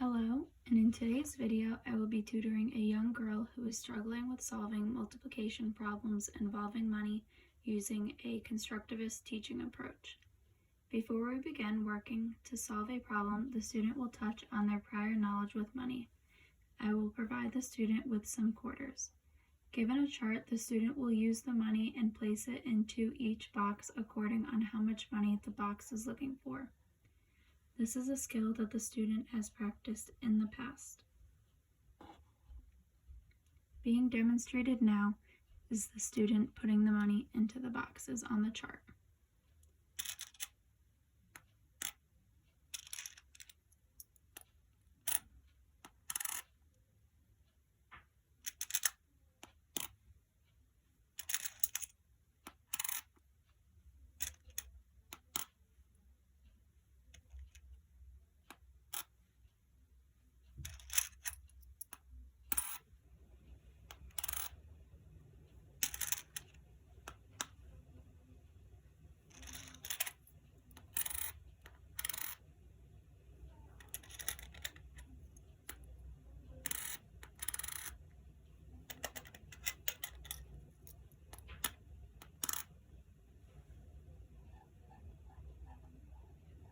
Hello, and in today's video I will be tutoring a young girl who is struggling with solving multiplication problems involving money using a constructivist teaching approach. Before we begin working to solve a problem, the student will touch on their prior knowledge with money. I will provide the student with some quarters. Given a chart, the student will use the money and place it into each box according on how much money the box is looking for. This is a skill that the student has practiced in the past. Being demonstrated now is the student putting the money into the boxes on the chart.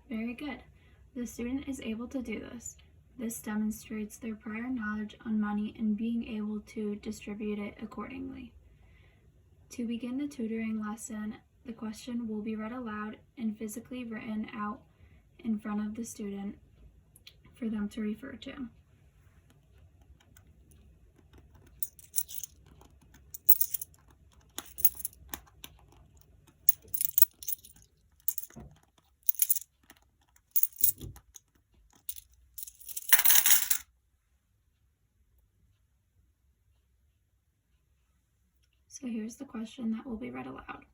Very good. The student is able to do this. This demonstrates their prior knowledge on money and being able to distribute it accordingly. To begin the tutoring lesson, the question will be read aloud and physically written out in front of the student for them to refer to. So here's the question that will be read aloud.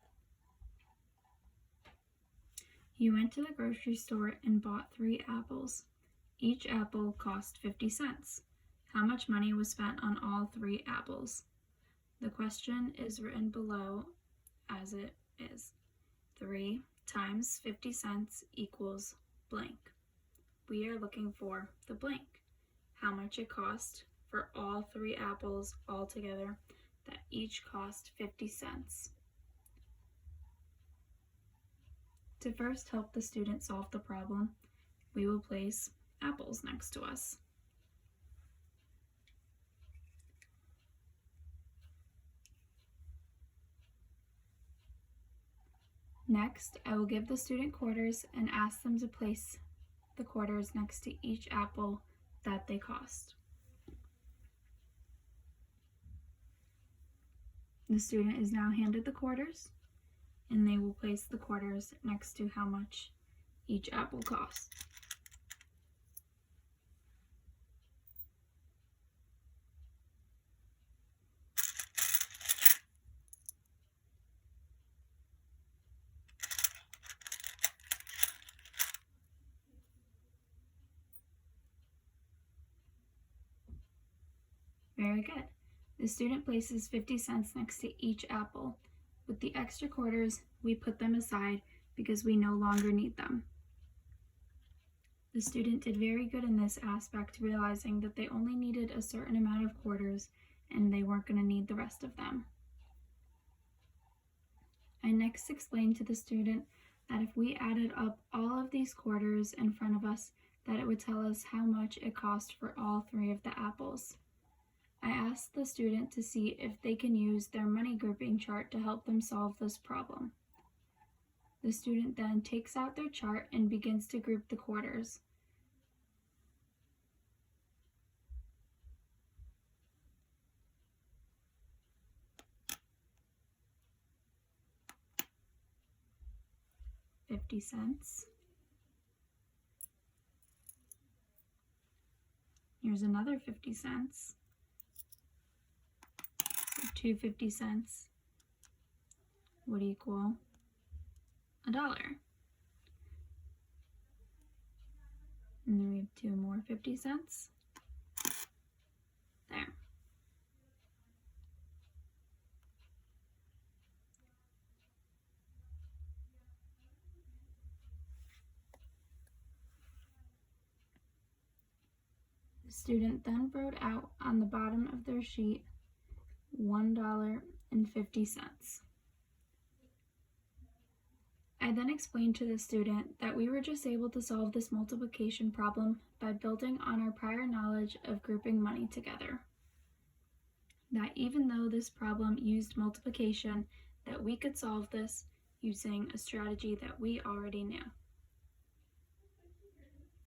You went to the grocery store and bought 3 apples. Each apple cost 50 cents. How much money was spent on all 3 apples? The question is written below as it is. 3 times 50 cents equals blank. We are looking for the blank. How much it cost for all 3 apples all together that each cost 50 cents. To first help the student solve the problem, we will place apples next to us. Next, I will give the student quarters and ask them to place the quarters next to each apple that they cost. The student is now handed the quarters, and they will place the quarters next to how much each apple costs. Very good. The student places 50 cents next to each apple. With the extra quarters, we put them aside because we no longer need them. The student did very good in this aspect, realizing that they only needed a certain amount of quarters and they weren't going to need the rest of them. I next explained to the student that if we added up all of these quarters in front of us, that it would tell us how much it cost for all 3 of the apples. I asked the student to see if they can use their money grouping chart to help them solve this problem. The student then takes out their chart and begins to group the quarters. $50. Here's another 50 cents. 2 50 cents would equal $1. And then we have 2 more 50 cents. There. The student then wrote out on the bottom of their sheet $1.50. I then explained to the student that we were just able to solve this multiplication problem by building on our prior knowledge of grouping money together. That even though this problem used multiplication, that we could solve this using a strategy that we already knew.